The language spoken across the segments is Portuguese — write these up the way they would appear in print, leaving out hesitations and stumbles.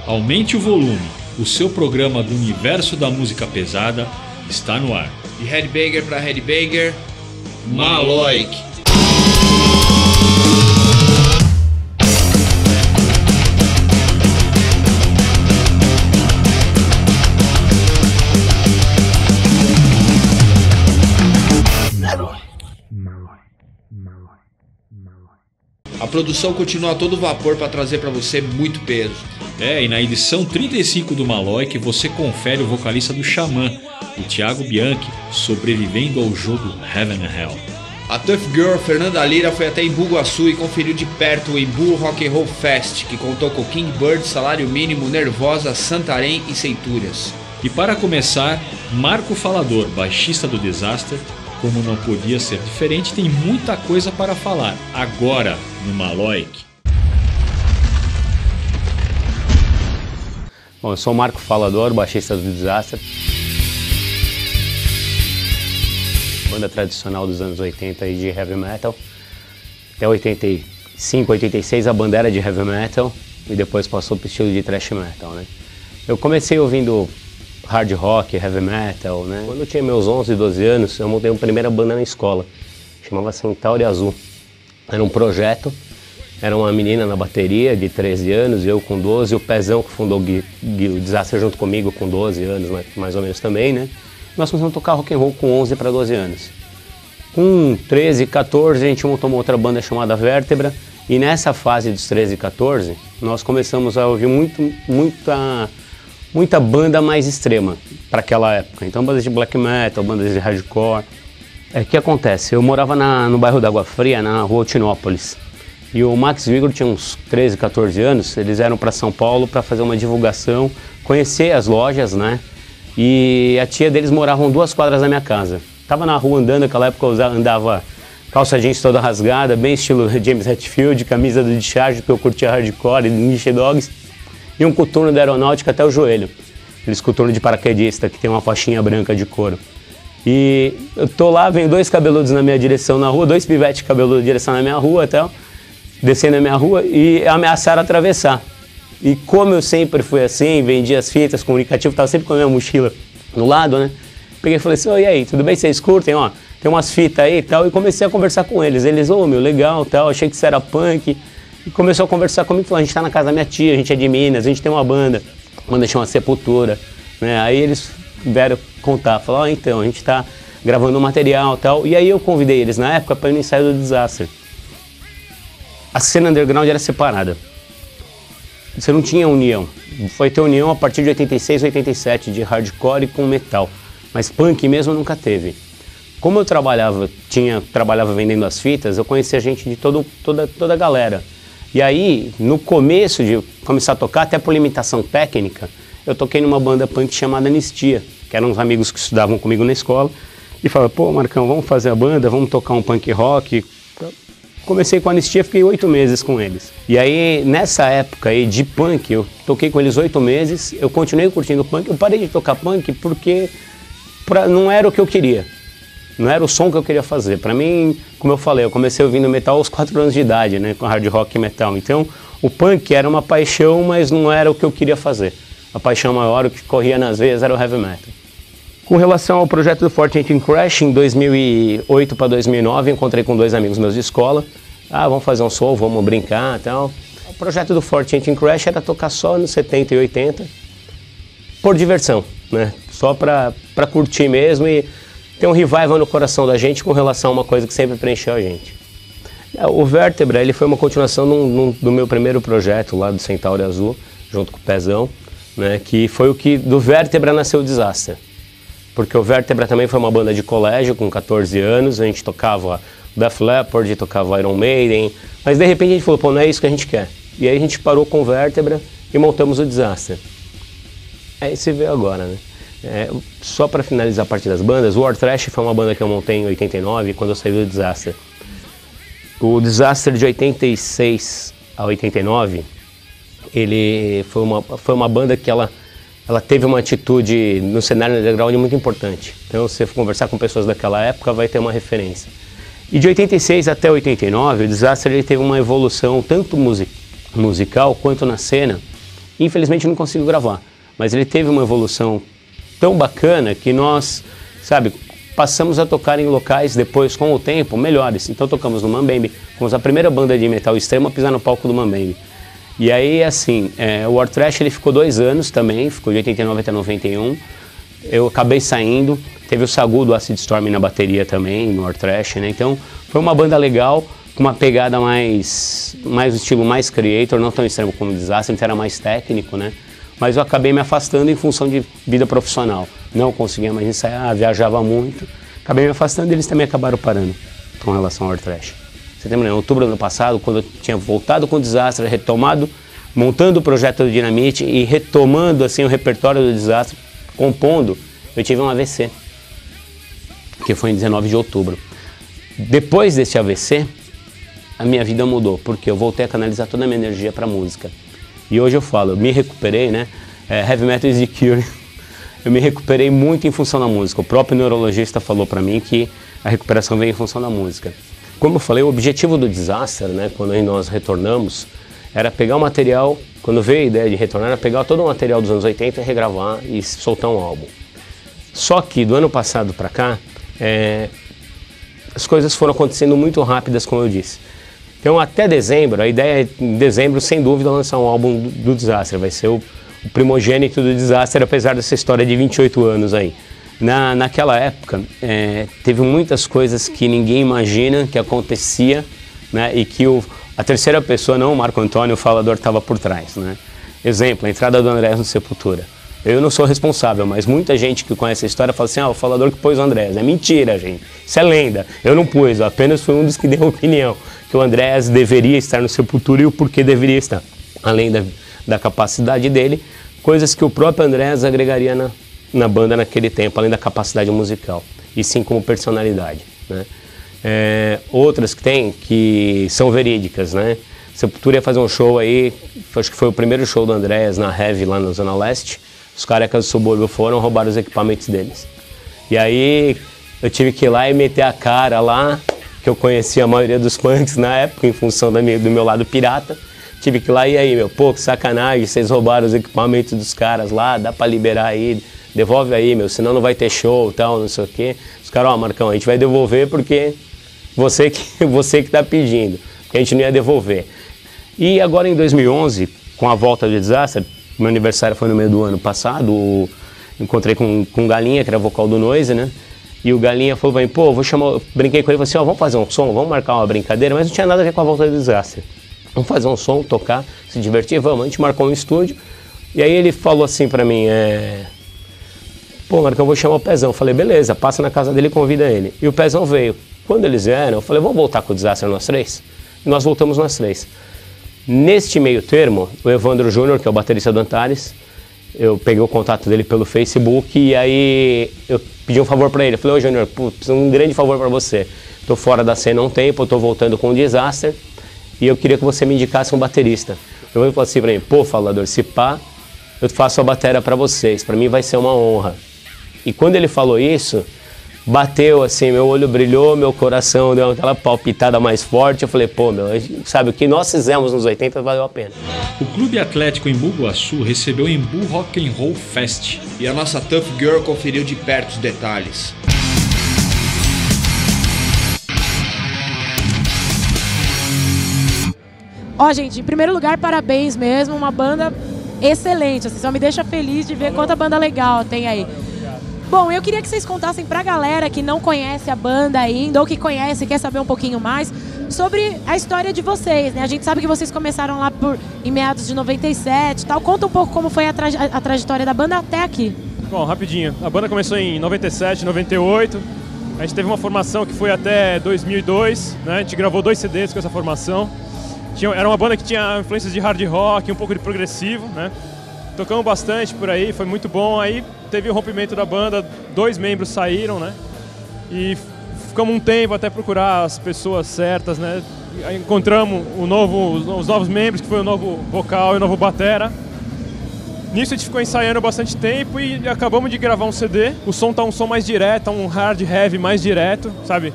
Aumente o volume, o seu programa do universo da música pesada está no ar. De Headbanger para Headbanger, Maloik. A produção continua a todo vapor para trazer para você muito peso. E na edição 35 do Maloik você confere o vocalista do Xamã, o Thiago Bianchi, sobrevivendo ao jogo Heaven and Hell. A Tough Girl Fernanda Lira foi até Embu Guaçu e conferiu de perto o Embu Rock and Roll Fest, que contou com King Bird, Salário Mínimo, Nervosa, Santarém e Seituras. E para começar, Marco Falador, baixista do Disaster. Como não podia ser diferente, tem muita coisa para falar agora no Maloik. Bom, eu sou o Marco Falador, baixista do Disaster. Banda tradicional dos anos 80 de heavy metal. Até 85, 86 a banda era de heavy metal e depois passou para o estilo de thrash metal, né? Eu comecei ouvindo hard rock, heavy metal, né? Quando eu tinha meus 11, 12 anos, eu montei uma primeira banda na escola. Chamava Centauri Azul. Era um projeto. Era uma menina na bateria de 13 anos, eu com 12, o Pezão que fundou o Disaster junto comigo com 12 anos, mais ou menos também, né? Nós começamos a tocar rock and roll com 11 para 12 anos. Com 13, 14, a gente montou uma outra banda chamada Vértebra, e nessa fase dos 13 e 14, nós começamos a ouvir muita banda mais extrema para aquela época. Então bandas de black metal, bandas de hardcore. O que acontece? Eu morava no bairro da Água Fria, na rua Altinópolis. E o Max Vigor tinha uns 13, 14 anos, eles eram para São Paulo para fazer uma divulgação, conhecer as lojas, né? E a tia deles morava 2 quadras da minha casa. Tava na rua andando, naquela época eu andava calça jeans toda rasgada, bem estilo James Hetfield, camisa do Discharge, porque eu curtia hardcore, Niche Dogs, e um coturno da Aeronáutica até o joelho. Aqueles coturno de paraquedista, que tem uma faixinha branca de couro. E eu tô lá, vem 2 cabeludos na minha direção na rua, 2 pivetes cabeludos na direção na minha rua e tal, descendo a minha rua e ameaçaram atravessar. E como eu sempre fui assim, vendia as fitas, comunicativo, estava sempre com a minha mochila no lado, né? Peguei e falei assim, e aí, tudo bem, vocês curtem? Ó, tem umas fitas aí e tal, e comecei a conversar com eles. Eles, meu, legal, tal, achei que isso era punk. E começou a conversar comigo, falou, a gente tá na casa da minha tia, a gente é de Minas, a gente tem uma banda chama Sepultura, né? Aí eles vieram contar, falaram, então, a gente tá gravando um material e tal. E aí eu convidei eles na época para ir no ensaio do Disaster. A cena underground era separada. Você não tinha união. Foi ter união a partir de 86, 87, de hardcore com metal. Mas punk mesmo nunca teve. Como eu trabalhava vendendo as fitas, eu conhecia gente de toda a galera. E aí, no começo de começar a tocar, até por limitação técnica, eu toquei numa banda punk chamada Anistia, que eram uns amigos que estudavam comigo na escola. E falaram, pô, Marcão, vamos fazer a banda, vamos tocar um punk rock. Comecei com a Anistia, fiquei 8 meses com eles. E aí, nessa época aí de punk, eu toquei com eles 8 meses, eu continuei curtindo punk, eu parei de tocar punk porque não era o que eu queria. Não era o som que eu queria fazer. Pra mim, como eu falei, eu comecei ouvindo metal aos 4 anos de idade, né, com hard rock e metal. Então, o punk era uma paixão, mas não era o que eu queria fazer. A paixão maior, o que corria nas veias, era o heavy metal. Com relação ao projeto do 14 Crash, em 2008 para 2009, encontrei com 2 amigos meus de escola. Vamos fazer um som, vamos brincar e tal. O projeto do 14 Crash era tocar só nos 70 e 80, por diversão, né? Só para curtir mesmo e ter um revival no coração da gente com relação a uma coisa que sempre preencheu a gente. O Vértebra, ele foi uma continuação do meu primeiro projeto lá do Centauri Azul, junto com o Pezão, né? Que foi o que do Vértebra nasceu o Disaster. Porque o Vértebra também foi uma banda de colégio, com 14 anos, a gente tocava Def Leppard, tocava Iron Maiden, mas de repente a gente falou, pô, não é isso que a gente quer. E aí a gente parou com o Vértebra e montamos o Disaster. Aí se vê agora, né? Só para finalizar a parte das bandas, o War Trash foi uma banda que eu montei em 89, quando eu saí do Disaster. O Disaster de 86 a 89, ele foi uma banda que ela teve uma atitude no cenário underground muito importante. Então, se você for conversar com pessoas daquela época, vai ter uma referência. E de 86 até 89, o Disaster ele teve uma evolução tanto musical quanto na cena, Infelizmente não conseguiu gravar, mas ele teve uma evolução tão bacana que nós, sabe, passamos a tocar em locais depois, com o tempo, melhores. Então tocamos no Mambembe, fomos a primeira banda de metal extremo a pisar no palco do Mambembe. E aí, assim, o War Trash ele ficou 2 anos também, ficou de 89 até 91. Eu acabei saindo, teve o Sagu do Acid Storm na bateria também, no War Trash, né? Então foi uma banda legal, com uma pegada mais um estilo mais creator, não tão extremo como o Disaster, então era mais técnico, né? Mas eu acabei me afastando em função de vida profissional. Não conseguia mais ensaiar, viajava muito. Acabei me afastando e eles também acabaram parando com relação ao War Trash. Setembro, em outubro do ano passado, quando eu tinha voltado com o Disaster, retomado, montando o projeto do Dynamite e retomando assim, o repertório do Disaster, compondo, eu tive um AVC, que foi em 19 de outubro. Depois desse AVC, a minha vida mudou, porque eu voltei a canalizar toda a minha energia para a música. E hoje eu falo, eu me recuperei, né? Heavy Metal is the Cure. Eu me recuperei muito em função da música. O próprio neurologista falou para mim que a recuperação vem em função da música. Como eu falei, o objetivo do Disaster, né, quando nós retornamos, era pegar o material, quando veio a ideia de retornar, era pegar todo o material dos anos 80 e regravar e soltar um álbum. Só que do ano passado para cá, as coisas foram acontecendo muito rápidas, como eu disse. Então até dezembro, a ideia é em dezembro, sem dúvida, lançar um álbum do Disaster. Vai ser o primogênito do Disaster, apesar dessa história de 28 anos aí. Naquela época, teve muitas coisas que ninguém imagina que acontecia, né, e que a terceira pessoa, não o Marco Antônio, o falador, estava por trás. Né? Exemplo, a entrada do Andrés no Sepultura. Eu não sou responsável, mas muita gente que conhece a história fala assim, o falador que pôs o Andrés. É mentira, gente. Isso é lenda. Eu não pus, eu apenas fui um dos que deu a opinião que o Andrés deveria estar no Sepultura e o porquê deveria estar. Além da capacidade dele, coisas que o próprio Andrés agregaria na banda naquele tempo, além da capacidade musical, e sim como personalidade. Né? Outras que tem, que são verídicas, né? Sepultura ia fazer um show aí, acho que foi o primeiro show do Andrés na Heavy, lá na Zona Leste. Os carecas do subúrbio foram roubar os equipamentos deles. E aí eu tive que ir lá e meter a cara lá, que eu conhecia a maioria dos punks na época, em função do meu lado pirata. Tive que ir lá, e aí, meu, pô, que sacanagem, vocês roubaram os equipamentos dos caras lá, dá pra liberar aí, devolve aí, meu, senão não vai ter show e tal, não sei o quê. Os caras, Marcão, a gente vai devolver porque você que tá pedindo, porque a gente não ia devolver. E agora em 2011, com a volta do Disaster, meu aniversário foi no meio do ano passado, encontrei com o Galinha, que era vocal do Noise, né? E o Galinha falou, pô, brinquei com ele, falei assim, vamos fazer um som, vamos marcar uma brincadeira, mas não tinha nada a ver com a volta do Disaster. Vamos fazer um som, tocar, se divertir, vamos. A gente marcou um estúdio, e aí ele falou assim pra mim, pô, Marcão, eu vou chamar o Pezão. Eu falei, beleza, passa na casa dele e convida ele. E o Pezão veio. Quando eles vieram, eu falei, vamos voltar com o Disaster nós três? E nós voltamos nós três. Neste meio termo, o Evandro Júnior, que é o baterista do Antares, eu peguei o contato dele pelo Facebook e aí eu pedi um favor pra ele. Eu falei, ô Júnior, preciso um grande favor pra você. Tô fora da cena há um tempo, eu tô voltando com o Disaster e eu queria que você me indicasse um baterista. Eu falei assim pra mim, pô, falador, se pá, eu faço a bateria pra vocês, pra mim vai ser uma honra. E quando ele falou isso, bateu assim, meu olho brilhou, meu coração deu aquela palpitada mais forte. Eu falei, pô, meu, sabe, o que nós fizemos nos 80 valeu a pena. O Clube Atlético Embu Guaçu recebeu o Embu Rock and Roll Fest. E a nossa Tough Girl conferiu de perto os detalhes. Ó, gente, em primeiro lugar, parabéns mesmo, uma banda excelente, assim, só me deixa feliz de ver quanta banda legal tem aí. Bom, eu queria que vocês contassem pra galera que não conhece a banda ainda, ou que conhece e quer saber um pouquinho mais, sobre a história de vocês, né? A gente sabe que vocês começaram lá em meados de 97 e tal. Conta um pouco como foi a trajetória da banda até aqui. Bom, rapidinho. A banda começou em 97, 98. A gente teve uma formação que foi até 2002, né? A gente gravou 2 CDs com essa formação. Era uma banda que tinha influências de hard rock, um pouco de progressivo, né? Tocamos bastante por aí, foi muito bom. Aí teve o rompimento da banda, 2 membros saíram, né? E ficamos um tempo até procurar as pessoas certas, né? Aí encontramos os novos membros, que foi o novo vocal e o novo batera. Nisso a gente ficou ensaiando bastante tempo e acabamos de gravar um CD. O som tá um som mais direto, um hard heavy mais direto, sabe?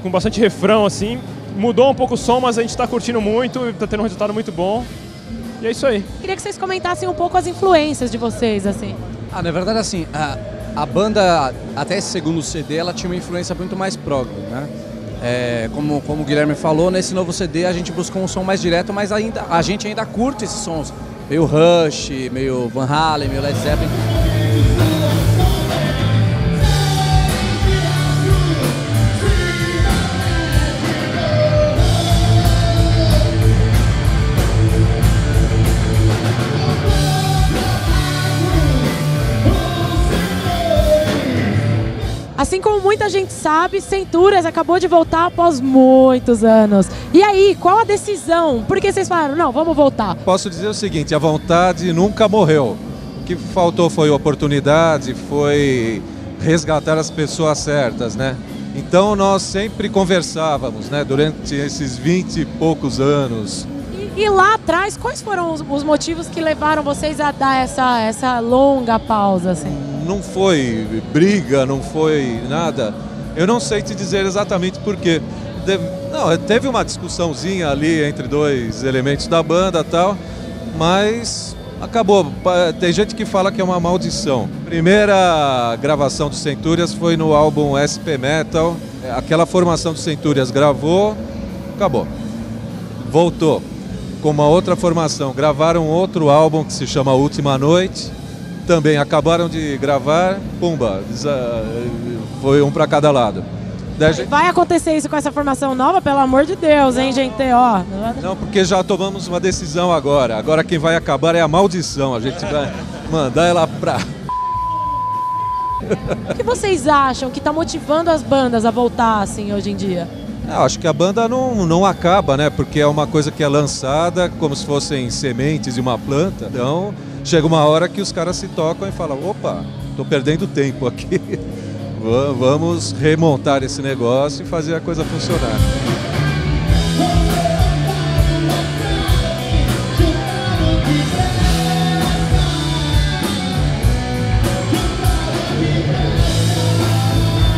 Com bastante refrão, assim. Mudou um pouco o som, mas a gente tá curtindo muito, tá tendo um resultado muito bom. E é isso aí. Queria que vocês comentassem um pouco as influências de vocês, assim. Na verdade, assim, a banda, até esse segundo CD, ela tinha uma influência muito mais prog, né? Como o Guilherme falou, nesse novo CD a gente buscou um som mais direto, mas a gente ainda curte esses sons. Meio Rush, meio Van Halen, meio Led Zeppelin. Assim como muita gente sabe, Centúrias acabou de voltar após muitos anos. E aí, qual a decisão? Por que vocês falaram, não, vamos voltar? Posso dizer o seguinte, a vontade nunca morreu. O que faltou foi oportunidade, foi resgatar as pessoas certas, né? Então nós sempre conversávamos, né, durante esses 20 e poucos anos. E lá atrás, quais foram os motivos que levaram vocês a dar essa longa pausa, assim? Não foi briga, não foi nada. Eu não sei te dizer exatamente por quê. Não, teve uma discussãozinha ali entre dois elementos da banda e tal, mas acabou. Tem gente que fala que é uma maldição. Primeira gravação do Centúrias foi no álbum SP Metal. Aquela formação do Centúrias gravou, acabou. Voltou com uma outra formação. Gravaram outro álbum que se chama Última Noite. Também acabaram de gravar, pumba, foi um para cada lado. Vai acontecer isso com essa formação nova? Pelo amor de Deus, hein, gente? Ó. Não, porque já tomamos uma decisão agora. Agora quem vai acabar é a maldição. A gente vai mandar ela pra... O que vocês acham que está motivando as bandas a voltar, assim, hoje em dia? Eu acho que a banda não acaba, né? Porque é uma coisa que é lançada como se fossem sementes de uma planta. Então... chega uma hora que os caras se tocam e falam, opa, tô perdendo tempo aqui, vamos remontar esse negócio e fazer a coisa funcionar.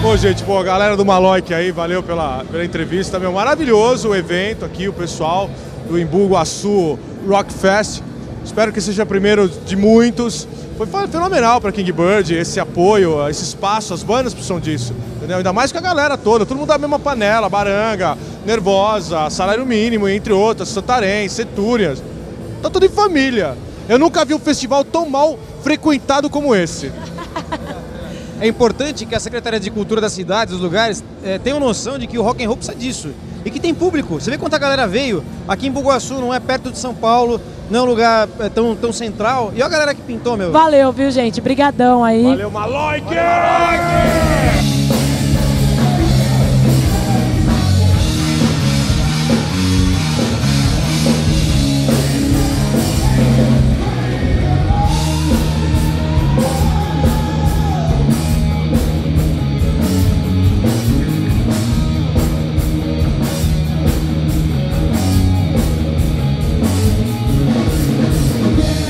Bom, gente, a galera do Maloik aí, valeu pela entrevista, maravilhoso o evento aqui, o pessoal do Embu Guaçu Rock Fest. Espero que seja o primeiro de muitos. Foi fenomenal para Kingbird, esse apoio, esse espaço, as bandas precisam disso, entendeu? Ainda mais com a galera toda, todo mundo da mesma panela, Baranga, Nervosa, Salário Mínimo, entre outras, Santarém, Centúrias. Tá tudo em família. Eu nunca vi um festival tão mal frequentado como esse. É importante que a Secretaria de Cultura da cidade, dos lugares, tenham noção de que o rock and roll precisa disso. E que tem público. Você vê quanta galera veio. Aqui em Bugaçu, não é perto de São Paulo, não é um lugar tão central. E olha a galera que pintou, meu. Valeu, viu, gente? Brigadão aí. Valeu, Maloik!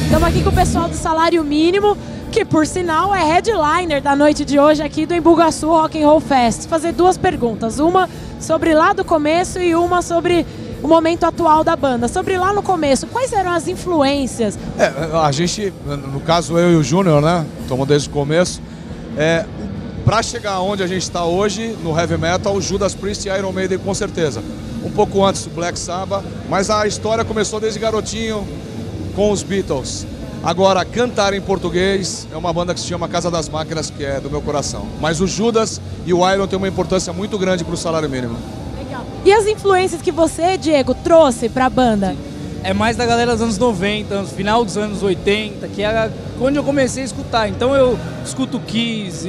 Estamos aqui com o pessoal do Salário Mínimo, que por sinal é headliner da noite de hoje aqui do Embu Guaçu Rock and Roll Fest. Fazer duas perguntas, uma sobre lá do começo e uma sobre o momento atual da banda. Sobre lá no começo, quais eram as influências? A gente, no caso eu e o Júnior, né, estamos desde o começo, para chegar onde a gente está hoje, no heavy metal, Judas Priest e Iron Maiden com certeza. Um pouco antes do Black Sabbath, mas a história começou desde garotinho com os Beatles. Agora, cantar em português é uma banda que se chama Casa das Máquinas, que é do meu coração. Mas o Judas e o Iron têm uma importância muito grande para o Salário Mínimo. Legal. E as influências que você, Diego, trouxe para a banda? É mais da galera dos anos 90, no final dos anos 80, que era onde eu comecei a escutar. Então eu escuto Kiss,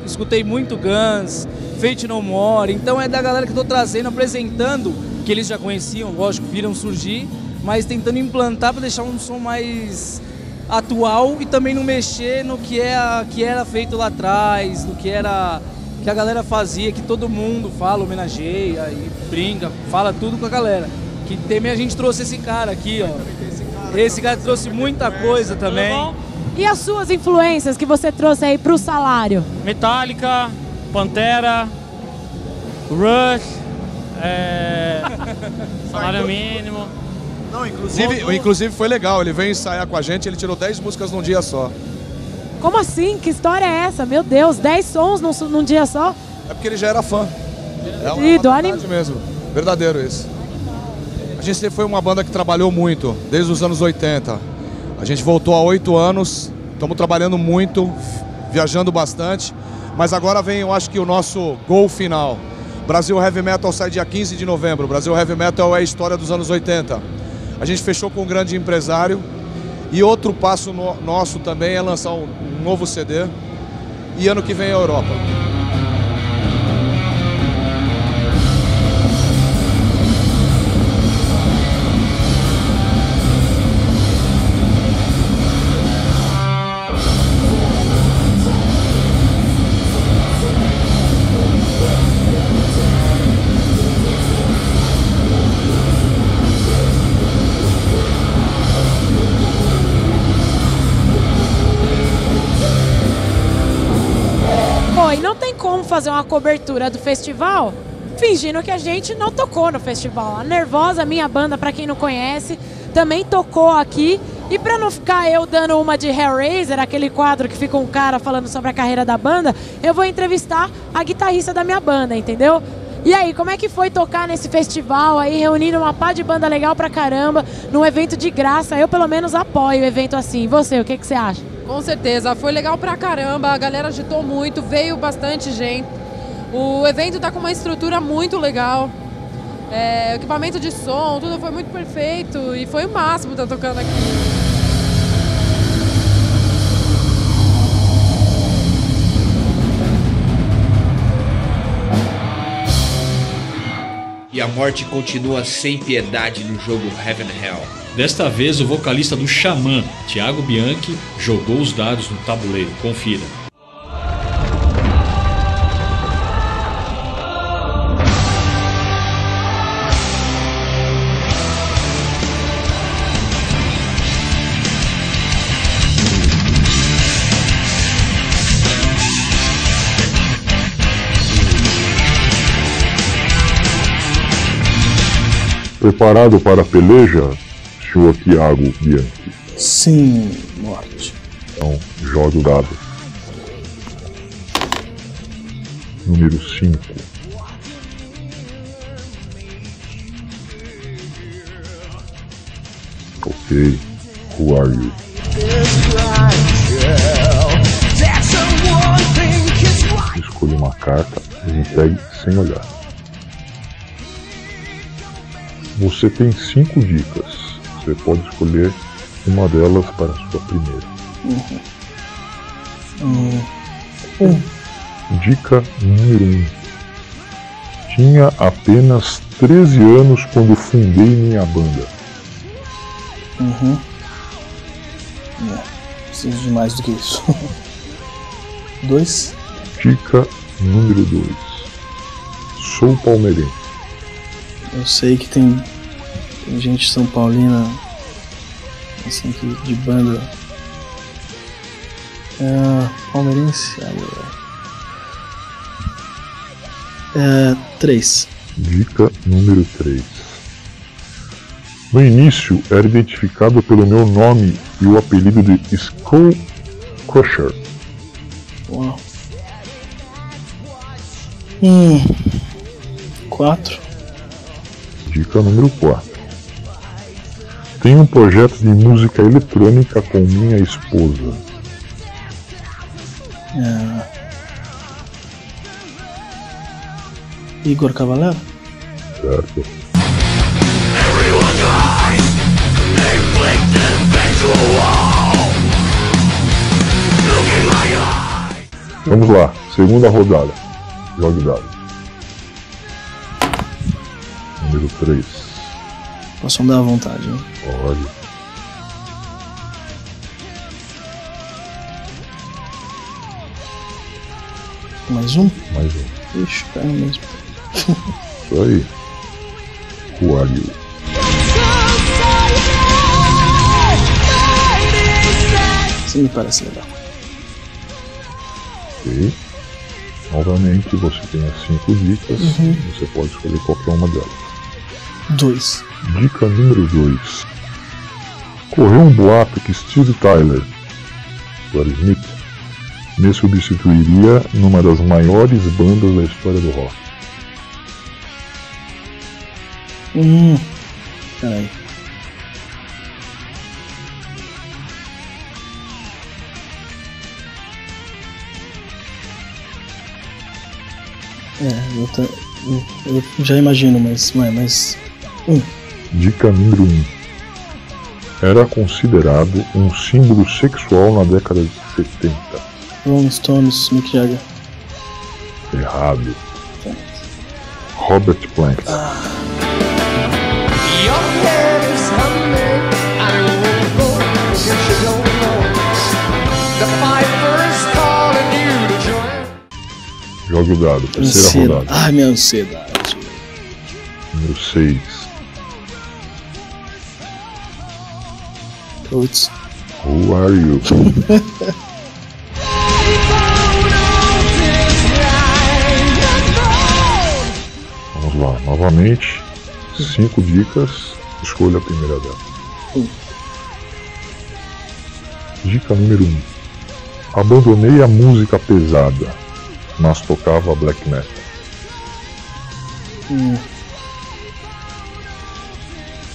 escutei muito Guns, Fate No More. Então é da galera que eu tô trazendo, apresentando, que eles já conheciam, lógico, viram surgir, mas tentando implantar para deixar um som mais atual e também não mexer no que era feito lá atrás, do que a galera fazia, que todo mundo fala, homenageia e brinca, fala tudo com a galera. Que também a gente trouxe esse cara aqui, ó. Esse cara trouxe muita coisa também. E as suas influências que você trouxe aí pro Salário? Metallica, Pantera, Rush, Salário Mínimo. Não, inclusive foi legal, ele veio ensaiar com a gente, ele tirou 10 músicas num dia só. Como assim? Que história é essa? Meu Deus, 10 sons num dia só? É porque ele já era fã. É uma verdade mesmo, verdadeiro isso. A gente sempre foi uma banda que trabalhou muito, desde os anos 80. A gente voltou há 8 anos, estamos trabalhando muito, viajando bastante, mas agora vem, eu acho que o nosso gol final. Brasil Heavy Metal sai dia 15 de novembro. Brasil Heavy Metal é a história dos anos 80. A gente fechou com um grande empresário e outro passo nosso também é lançar um novo CD e ano que vem a Europa. Fazer uma cobertura do festival fingindo que a gente não tocou no festival. A Nervosa, minha banda, pra quem não conhece, também tocou aqui. E pra não ficar eu dando uma de Hellraiser, aquele quadro que fica um cara falando sobre a carreira da banda, eu vou entrevistar a guitarrista da minha banda, entendeu? E aí, como é que foi tocar nesse festival aí, reunindo uma pá de banda legal pra caramba, num evento de graça? Eu, pelo menos, apoio o evento assim. E você, o que você acha? Com certeza, foi legal pra caramba, a galera agitou muito, veio bastante gente. O evento tá com uma estrutura muito legal, equipamento de som, tudo foi muito perfeito e foi o máximo estar tocando aqui. E a morte continua sem piedade no jogo Heaven and Hell. Desta vez, o vocalista do Xamã, Thiago Bianchi, jogou os dados no tabuleiro. Confira. Preparado para a peleja, senhor Thiago Bianchi? Sim, morte. Então, jogue o dado. Número 5. Ok. Who are you? Escolha uma carta e me pegue sem olhar. Você tem 5 dicas. Você pode escolher uma delas para a sua primeira. Dica número 1. Tinha apenas 13 anos quando fundei minha banda. Preciso de mais do que isso. 2. Dica número 2. Sou palmeirense. Eu sei que tem gente São Paulina, assim, que de banda. Palmeirense? 3. Dica número 3. No início era identificado pelo meu nome e o apelido de Skull Crusher. Uau. 4. Dica número 4. Tenho um projeto de música eletrônica com minha esposa. Igor Cavalera? Certo. Vamos lá, segunda rodada. Jogue dado. Número 3. Posso andar à vontade, hein? Pode. Mais um? Mais um. Ixi, caiu mesmo. Isso aí. Who are you? Isso me parece legal. Ok. Novamente você tem as 5 dicas. Você pode escolher qualquer uma delas. 2. Dica número 2. Correu um boato que Steve Tyler, do Aerosmith, me substituiria numa das maiores bandas da história do rock. Peraí. Eu já imagino, mas não é, mas... Dica número 1. Era considerado um símbolo sexual na década de 70. Rolling Stones, Mick Jagger. Errado. Robert Plant. Jogue o dado, terceira rodada. Ai, minha ansiedade. Número 6. Putz. Who are you? Vamos lá, novamente. 5 dicas. Escolha a primeira dela. Dica número 1. Abandonei a música pesada, mas tocava black metal.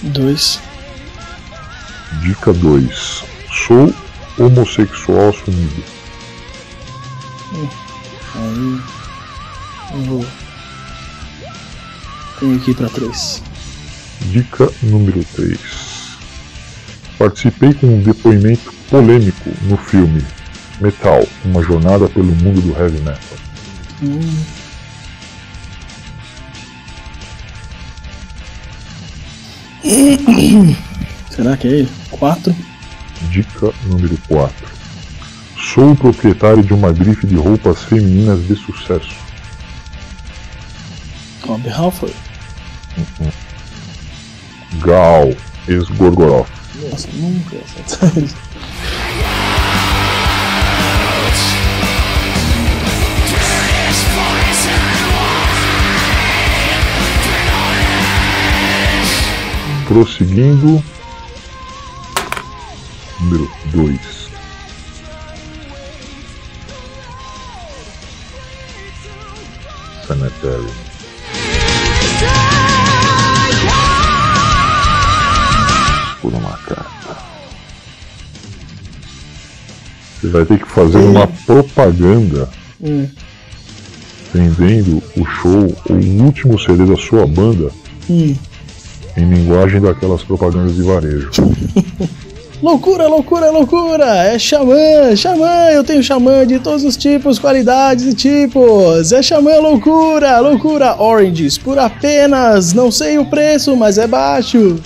2. Dica 2. Sou homossexual assumido. Aí eu vou. Tenho que ir pra 3. Dica número 3. Participei com um depoimento polêmico no filme Metal, uma jornada pelo mundo do heavy metal. Será que é ele? 4. Dica número 4. Sou o proprietário de uma grife de roupas femininas de sucesso. Rob Halford. Gal, ex-Gorgoroth. Nossa, nunca acertar isso. Prosseguindo. Número 2. Cemetery. Por uma carta. Você vai ter que fazer uma propaganda vendendo o show ou o último CD da sua banda em linguagem daquelas propagandas de varejo. Loucura, loucura, loucura! É xamã, xamã! Eu tenho xamã de todos os tipos, qualidades e tipos! É xamã loucura, loucura! Oranges por apenas, não sei o preço, mas é baixo!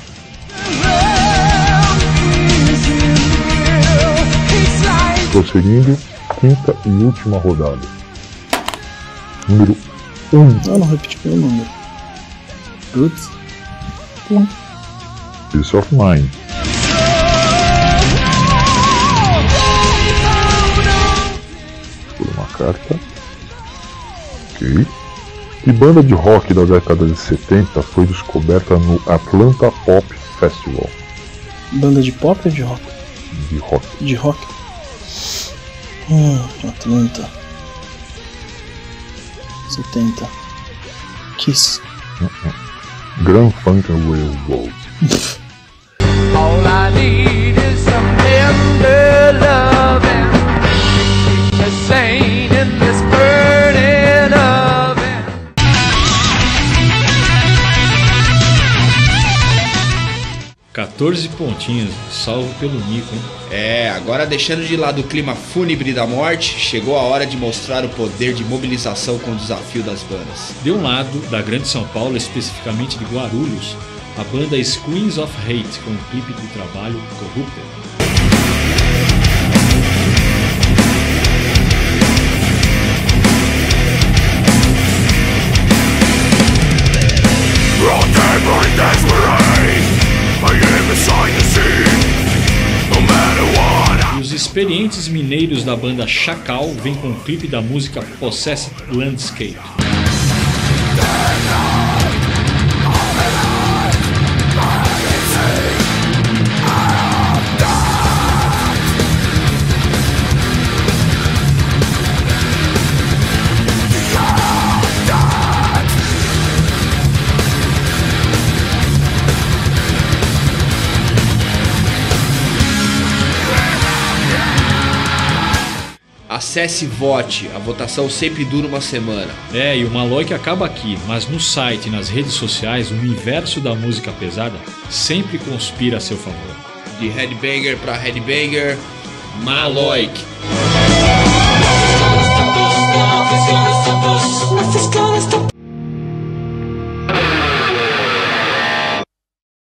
Prosseguindo, quinta e última rodada. Número 1. Não repeti meu número. Putz. Peace of Mind. Escolha uma carta. Ok. Que banda de rock da década de 70 foi descoberta no Atlanta Pop Festival? Banda de pop ou de rock? De rock. De rock. Atlanta. 70. Kiss. Grand Funk Railroad. All I need is some tender loving. Keep me sane in this burning oven. 14 pontinhos, salvo pelo Nico, hein? Agora deixando de lado o clima fúnebre da morte, chegou a hora de mostrar o poder de mobilização com o desafio das bandas. De um lado, da Grande São Paulo, especificamente de Guarulhos, a banda Queens of Hate, com o clipe do trabalho Corrupted. E os experientes mineiros da banda Chacal vêm com o clipe da música Possessed Landscape. Acesse e vote. A votação sempre dura uma semana. E o Maloik acaba aqui, mas no site e nas redes sociais, o universo da música pesada sempre conspira a seu favor. De headbanger pra headbanger, Maloik.